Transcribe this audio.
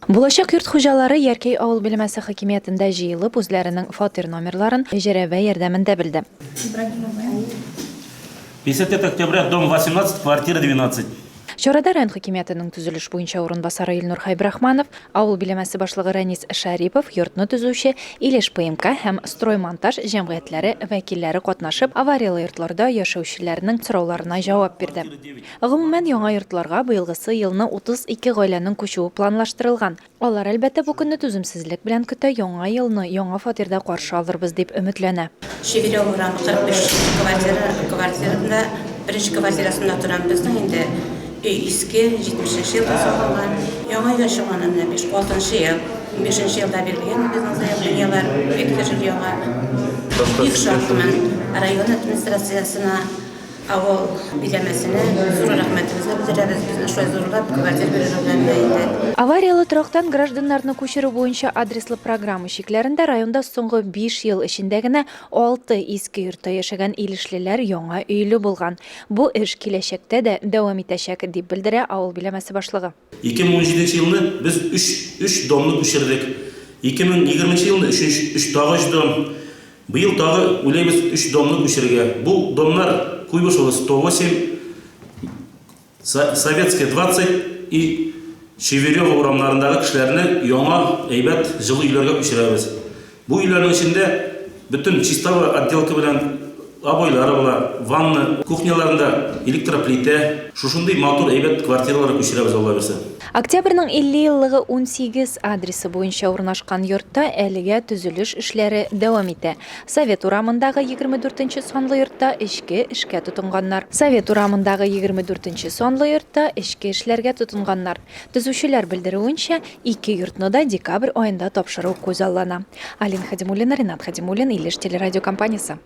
Булачак йорт хуҗалары Яркей авыл биләмәсе хакимиятендә җыелып, үзләренең фатир номерларын җәрәбә ярдәмендә белде. 55 октября, дом 18, квартира 12. Чарада район хакимиятының төзелеш буенча урынбасары Илнур Хайбрахманов, авыл биләмәсе башлыгы Рәнис Шәрипов, йортны төзүче Илеш ПМК һәм строймонтаж җәмгыятьләре вәкилләре катнашып, авариялы йортларда яшәүчеләрнең сорауларына җавап бирде. Гомумән, яңа йортларга быелгысы елны 32 гаиләнең күчүе планлаштырылган. Алар әлбәттә бу көнне түземсезлек белән көтә, яңа елны яңа фатирда каршы алырбыз дип өметләнә. Шеверев урамы 45 квартирада, беренче квартирасында торам безнең инде үй иске 70 елда салынган. Яңа яшәгәннән 5-6 ел, 5 елда бирелгән безнең заявлениелар, бик тәҗрибә яңа. Бик шатлымын район администрациясына, авыл биләмәсенә зур рәхмәтебезне белдерәбез. Безне шулай зурлап квартира бирелгән иде. Авариялы торактан гражданнарны күчерү буенча адреслы программа шикләрендә районда соңгы 5 ел эчендә генә 6 иске йортта яшәгән илешлеләр яңа өйле булган. Бу эш киләчәктә дә дәвам итәчәк дип белдерә авыл биләмәсе башлыгы. 2017 елны без 3 домны күчердек. 2020 елны 3 тагы дом. Быел тагы уйлайбыз 3 домны күчерергә. Бу домнар Куйбышева 108, Советская 20 и Шеверева урамнарындагы кешеләрне яңа әйбәт җылы өйләргә күчерәбез. Бу өйләрнең эчендә бөтен чистовая отделка белән обойлары була, ванна, кухняларында электроплита, шушындый матур әйбәт квартираларга күчерәбез Алла берсе. Октябрьнең 50 еллыгы 18 адресы буенча урнашкан йортта әлегә төзелеш эшләре дәвам итә. Совет урамындагы 24-нче санлы йортта эшкә тотынганнар. Совет урамындагы 24-нче санлы йортта эшләргә тотынганнар. Төзүчеләр белдерүенчә, 2 йортны да декабрь аенда тапшыру күзаллана. Алин Хадимуллина, Ринат Хадимуллин, Илеш телерадиокомпаниясе.